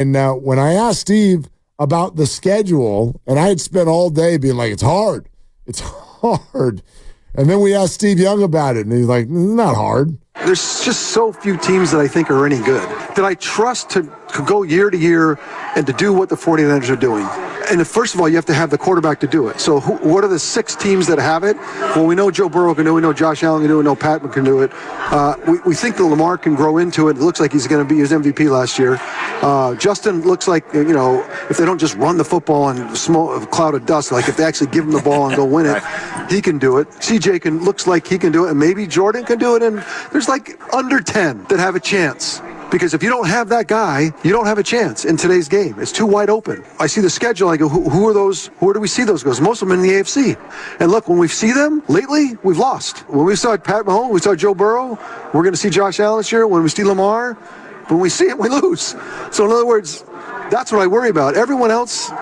And now when I asked Steve about the schedule, and I had spent all day being like, it's hard. It's hard. And then we asked Steve Young about it, and he's like, not hard. There's just so few teams that I think are any good that I trust to go year to year and to do what the 49ers are doing. And first of all, you have to have the quarterback to do it. So what are the 6 teams that have it? Well, we know Joe Burrow can do it. We know Josh Allen can do it. We know Patman can do it. We think that Lamar can grow into it. It looks like he's going to be his MVP last year. Justin looks like, if they don't just run the football in a cloud of dust, like if they actually give him the ball and go win it, he can do it. CJ looks like he can do it, and maybe Jordan can do it. And there's like under 10 that have a chance. Because if you don't have that guy, you don't have a chance in today's game. It's too wide open. I see the schedule. I go, who are those? Where do we see those guys? Most of them in the AFC. And look, when we see them lately, we've lost. When we saw Pat Mahomes, we saw Joe Burrow. We're going to see Josh Allen this year. When we see Lamar, when we see him, we lose. So in other words, that's what I worry about. Everyone else,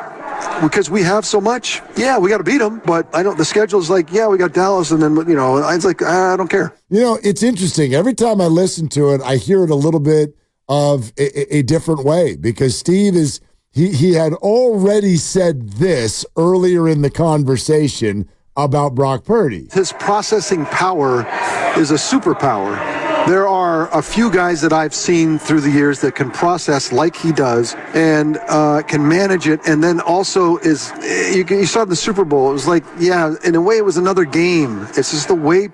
because we have so much, we got to beat them. But the schedule's like, we got Dallas, and then it's like I don't care. It's interesting. Every time I listen to it, I hear it a little bit of a different way, because Steve he had already said this earlier in the conversation about Brock Purdy. His processing power is a superpower. There are a few guys that I've seen through the years that can process like he does and can manage it, and then also you saw the Super Bowl. It was like, in a way it was another game. It's just the way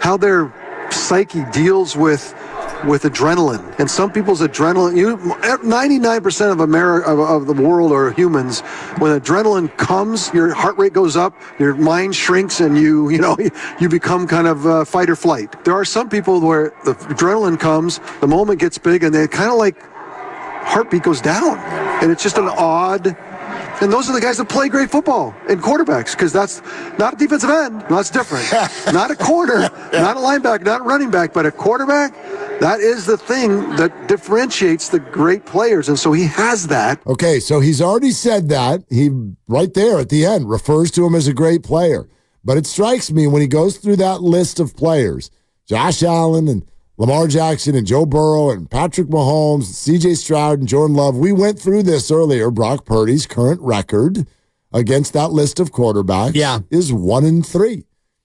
how their psyche deals with adrenaline. And some people's adrenaline, 99% of America, of the world are humans. When adrenaline comes, your heart rate goes up, your mind shrinks, and you become kind of fight or flight. There are some people where the adrenaline comes, the moment gets big, and they kind of like heartbeat goes down. And it's just an odd. And those are the guys that play great football and quarterbacks, because that's not a defensive end. No, that's different. Not a corner, not a linebacker, not a running back, but a quarterback. That is the thing that differentiates the great players, and so he has that. Okay, so he's already said that. He, right there at the end, refers to him as a great player. But it strikes me when he goes through that list of players, Josh Allen and Lamar Jackson and Joe Burrow and Patrick Mahomes, C.J. Stroud and Jordan Love. We went through this earlier. Brock Purdy's current record against that list of quarterbacks is 1-3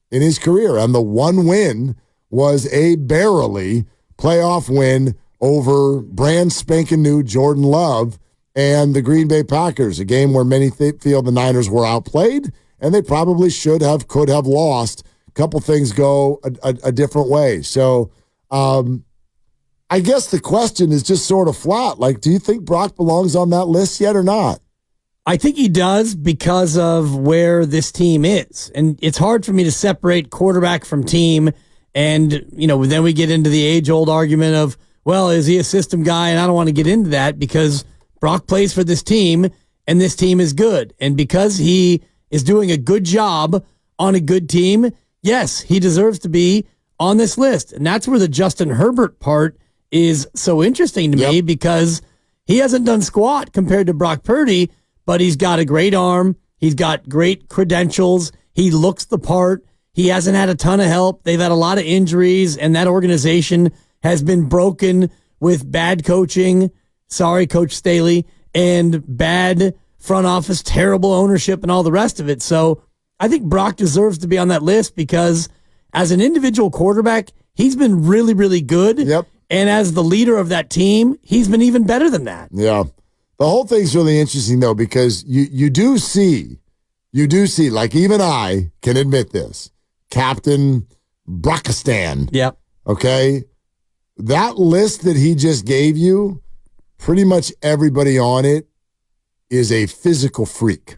in his career. And the one win was a barely playoff win over brand spanking new Jordan Love and the Green Bay Packers, a game where many feel the Niners were outplayed, and they probably could have lost. A couple things go a different way. So I guess the question is just sort of flat. Like, do you think Brock belongs on that list yet or not? I think he does because of where this team is. And it's hard for me to separate quarterback from team. And, then we get into the age-old argument of, well, is he a system guy? And I don't want to get into that because Brock plays for this team, and this team is good. And because he is doing a good job on a good team, yes, he deserves to be on this list. And that's where the Justin Herbert part is so interesting to me, because he hasn't done squat compared to Brock Purdy, but he's got a great arm. He's got great credentials. He looks the part. He hasn't had a ton of help. They've had a lot of injuries, and that organization has been broken with bad coaching. Sorry, Coach Staley, and bad front office, terrible ownership, and all the rest of it. So I think Brock deserves to be on that list because as an individual quarterback, he's been really, really good. Yep. And as the leader of that team, he's been even better than that. Yeah. The whole thing's really interesting, though, because you do see, like even I can admit this, Captain Brockistan. Yep. Okay? That list that he just gave you, pretty much everybody on it is a physical freak.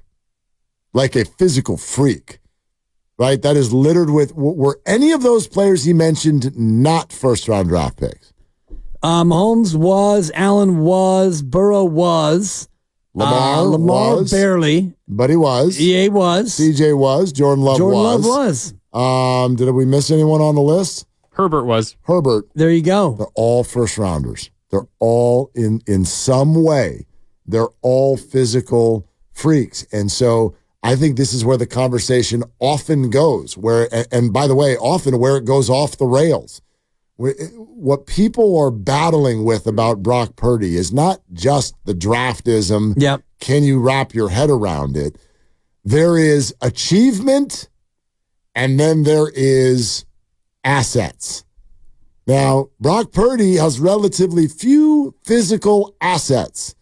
Like a physical freak. Right? That is littered with, were any of those players he mentioned not first-round draft picks? Mahomes was, Allen was, Burrow was. Lamar was. Barely. But he was. EA was. CJ was. Jordan Love was. Did we miss anyone on the list? Herbert was. Herbert. There you go. They're all first-rounders. They're all, in some way, they're all physical freaks. And so I think this is where the conversation often goes, and by the way, often where it goes off the rails. what people are battling with about Brock Purdy is not just the draftism. Yep. Can you wrap your head around it? There is achievement, and then there is assets. Now, Brock Purdy has relatively few physical assets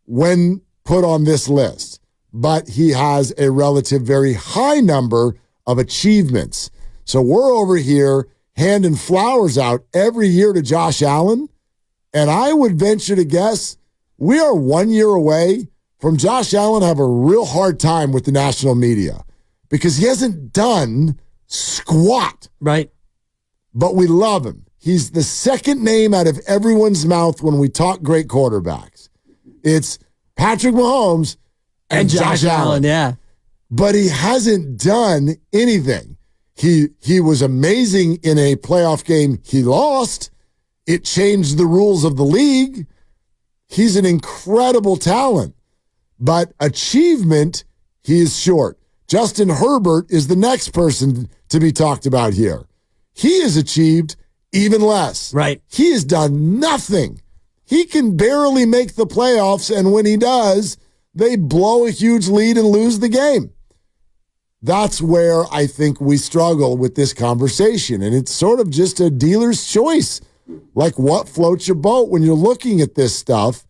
when put on this list, but he has a relative very high number of achievements. So we're over here handing flowers out every year to Josh Allen, and I would venture to guess we are 1 year away from Josh Allen have a real hard time with the national media because he hasn't done squat. Right. But we love him. He's the second name out of everyone's mouth when we talk great quarterbacks. It's Patrick Mahomes and Josh Allen. Yeah. But he hasn't done anything. He was amazing in a playoff game he lost. It changed the rules of the league. He's an incredible talent. But achievement, he is short. Justin Herbert is the next person to be talked about here. He has achieved even less. Right. He has done nothing. He can barely make the playoffs, and when he does, they blow a huge lead and lose the game. That's where I think we struggle with this conversation, and it's sort of just a dealer's choice. Like, what floats your boat when you're looking at this stuff?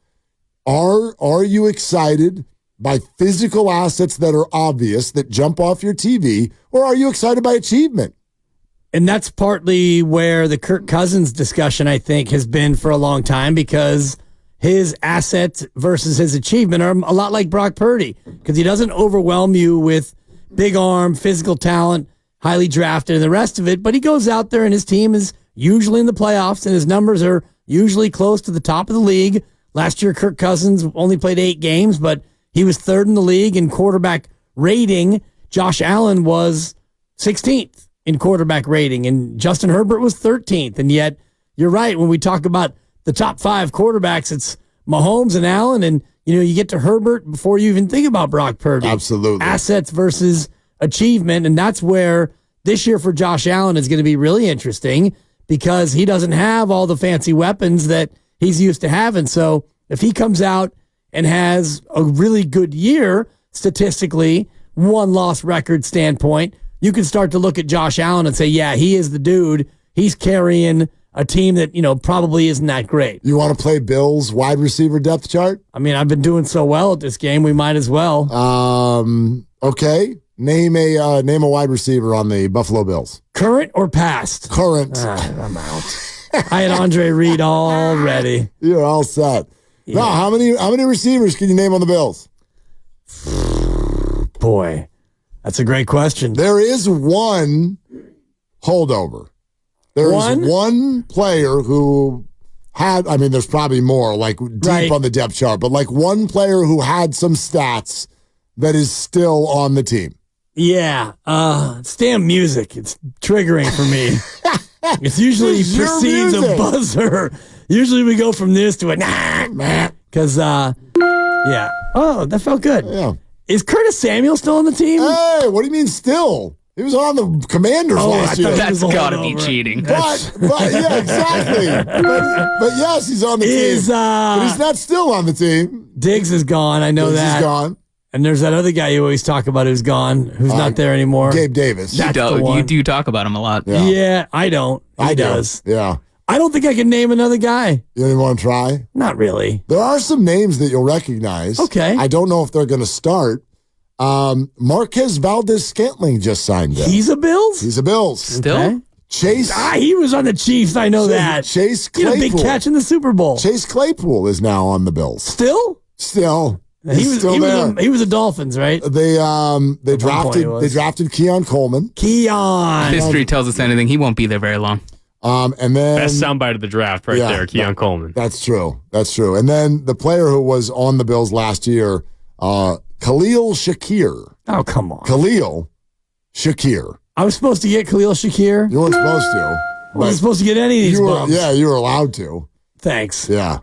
Are you excited by physical assets that are obvious, that jump off your TV, or are you excited by achievement? And that's partly where the Kirk Cousins discussion, I think, has been for a long time, because his assets versus his achievement are a lot like Brock Purdy, because he doesn't overwhelm you with big arm, physical talent, highly drafted, and the rest of it. But he goes out there and his team is usually in the playoffs, and his numbers are usually close to the top of the league. Last year, Kirk Cousins only played 8 games, but he was third in the league in quarterback rating. Josh Allen was 16th in quarterback rating, and Justin Herbert was 13th. And yet, you're right, when we talk about the top 5 quarterbacks, it's Mahomes and Allen, and you get to Herbert before you even think about Brock Purdy. Absolutely. Assets versus achievement, and that's where this year for Josh Allen is going to be really interesting, because he doesn't have all the fancy weapons that he's used to having. So if he comes out and has a really good year, statistically, 1-loss record standpoint, you can start to look at Josh Allen and say, yeah, he is the dude. He's carrying a team that, probably isn't that great. You want to play Bills wide receiver depth chart? I mean, I've been doing so well at this game, we might as well. Okay. Name a wide receiver on the Buffalo Bills. Current or past? Current. I'm out. I had Andre Reed already. You're all set. Yeah. Now, how many receivers can you name on the Bills? Boy, that's a great question. There is one holdover. There is one player who had, there's probably more, like deep on the depth chart, but like one player who had some stats that is still on the team. Yeah. It's damn music. It's triggering for me. It's usually precedes a buzzer. Usually we go from this to a nah, because, yeah. Oh, that felt good. Yeah. Is Curtis Samuel still on the team? Hey, what do you mean still? He was on the Commanders last year. That's got to be cheating. But yeah, exactly. but yes, he's on the team. But he's not still on the team. Diggs is gone. I know that. He's gone. And there's that other guy you always talk about who's gone, who's not there anymore. Gabe Davis. You do talk about him a lot. Yeah, I don't. He does. Yeah. I don't think I can name another guy. You don't want to try? Not really. There are some names that you'll recognize. Okay. I don't know if they're going to start. Marquez Valdez-Scantling just signed up. He's a Bills? He's a Bills. Still? Okay. Chase. He was on the Chiefs. I know that. Chase He had Claypool. a big catch in the Super Bowl. Chase Claypool is now on the Bills. Still? He's still there. He was a Dolphins, right? They drafted Keon Coleman. Keon. History tells us anything. He won't be there very long. And then best soundbite of the draft there, Keon Coleman. That's true. And then the player who was on the Bills last year, Khalil Shakir. Oh, come on. Khalil Shakir. I was supposed to get Khalil Shakir. You weren't supposed to. I wasn't supposed to get any of these bums. Yeah, you were allowed to. Thanks. Yeah.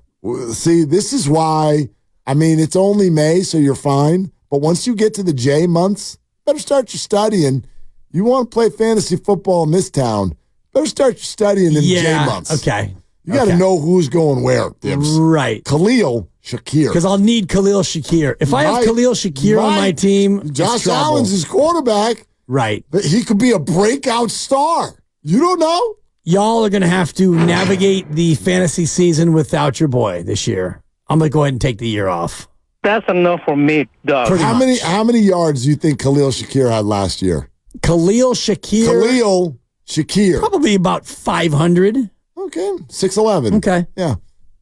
See, this is why, it's only May, so you're fine. But once you get to the J months, better start your studying. You want to play fantasy football in this town, Better start studying in J months. Okay. You got to know who's going where, Dibs. Right. Khalil Shakir. Because I'll need Khalil Shakir. If I have Khalil Shakir on my team, Josh Allen's his quarterback. Right. But he could be a breakout star. You don't know? Y'all are going to have to navigate the fantasy season without your boy this year. I'm going to go ahead and take the year off. That's enough for me, Doug. How many yards do you think Khalil Shakir had last year? Khalil Shakir, probably about 500. Okay, 6'11". Okay, yeah,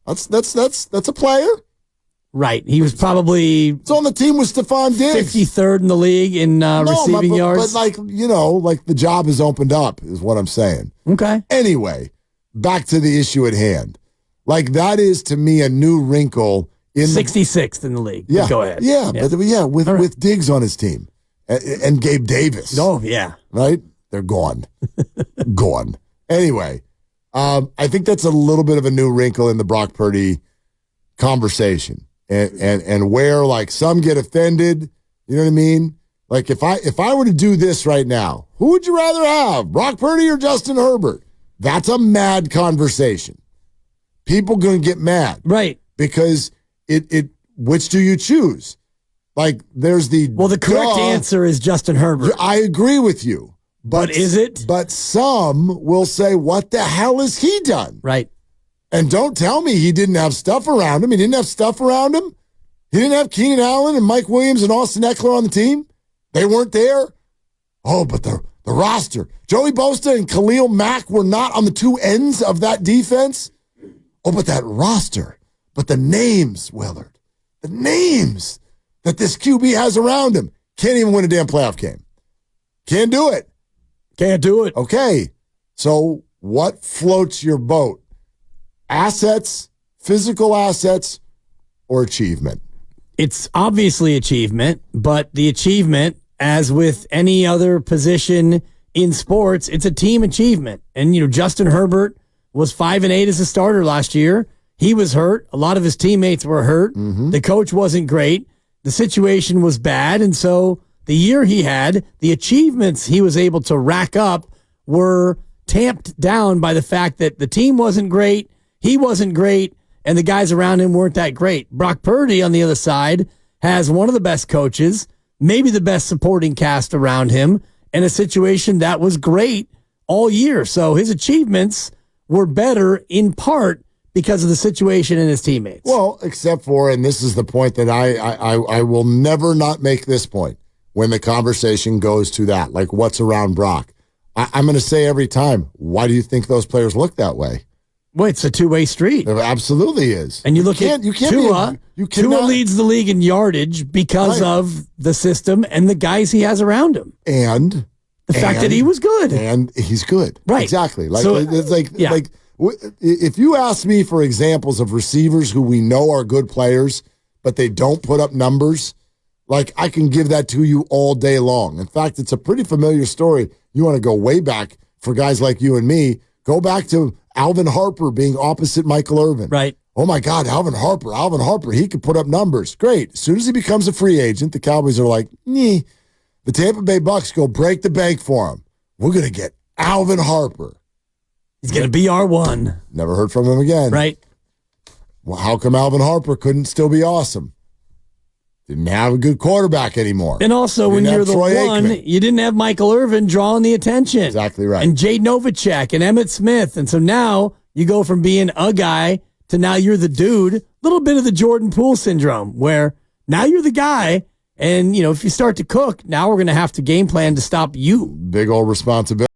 that's a player. Right, he was probably. It's on the team with Stephon Diggs, 53rd in the league in receiving yards. But like the job has opened up, is what I'm saying. Okay. Anyway, back to the issue at hand. Like that is to me a new wrinkle in 66th in the league. Yeah, go ahead. Yeah, but with Diggs on his team and Gabe Davis. Oh yeah, right. They're gone, gone. Anyway. I think that's a little bit of a new wrinkle in the Brock Purdy conversation, and where like some get offended. You know what I mean? Like if I were to do this right now, who would you rather have, Brock Purdy or Justin Herbert? That's a mad conversation. People gonna get mad, right? Because it which do you choose? Like there's the correct answer is Justin Herbert. I agree with you. But is it? But some will say, what the hell has he done? Right. And don't tell me he didn't have stuff around him. He didn't have stuff around him. He didn't have Keenan Allen and Mike Williams and Austin Eckler on the team. They weren't there. Oh, but the roster. Joey Bosa and Khalil Mack were not on the two ends of that defense. Oh, but that roster. But the names, Willard. The names that this QB has around him. Can't even win a damn playoff game. Can't do it. Can't do it. Okay. So what floats your boat? Assets, physical assets, or achievement? It's obviously achievement, but the achievement, as with any other position in sports, it's a team achievement. And, Justin Herbert was 5-8 as a starter last year. He was hurt. A lot of his teammates were hurt. Mm-hmm. The coach wasn't great. The situation was bad. And so the year he had, the achievements he was able to rack up were tamped down by the fact that the team wasn't great, he wasn't great, and the guys around him weren't that great. Brock Purdy, on the other side, has one of the best coaches, maybe the best supporting cast around him, and a situation that was great all year. So his achievements were better in part because of the situation and his teammates. Well, except for, and this is the point that I will never not make this point, when the conversation goes to that, like what's around Brock. I'm going to say every time, why do you think those players look that way? Well, it's a two-way street. It absolutely is. And you look at Tua. Tua leads the league in yardage because of the system and the guys he has around him. And the fact that he was good. And he's good. Right. Exactly. If you ask me for examples of receivers who we know are good players, but they don't put up numbers, like, I can give that to you all day long. In fact, it's a pretty familiar story. You want to go way back for guys like you and me. Go back to Alvin Harper being opposite Michael Irvin. Right. Oh, my God, Alvin Harper, he could put up numbers. Great. As soon as he becomes a free agent, the Cowboys are like, the Tampa Bay Bucks go break the bank for him. We're going to get Alvin Harper. He's going to be our one. Never heard from him again. Right. Well, how come Alvin Harper couldn't still be awesome? Didn't have a good quarterback anymore. And also, when you're the one, Aikman. You didn't have Michael Irvin drawing the attention. Exactly right. And Jay Novacek and Emmitt Smith. And so now you go from being a guy to now you're the dude. A little bit of the Jordan Poole syndrome, where now you're the guy. And, if you start to cook, now we're going to have to game plan to stop you. Big old responsibility.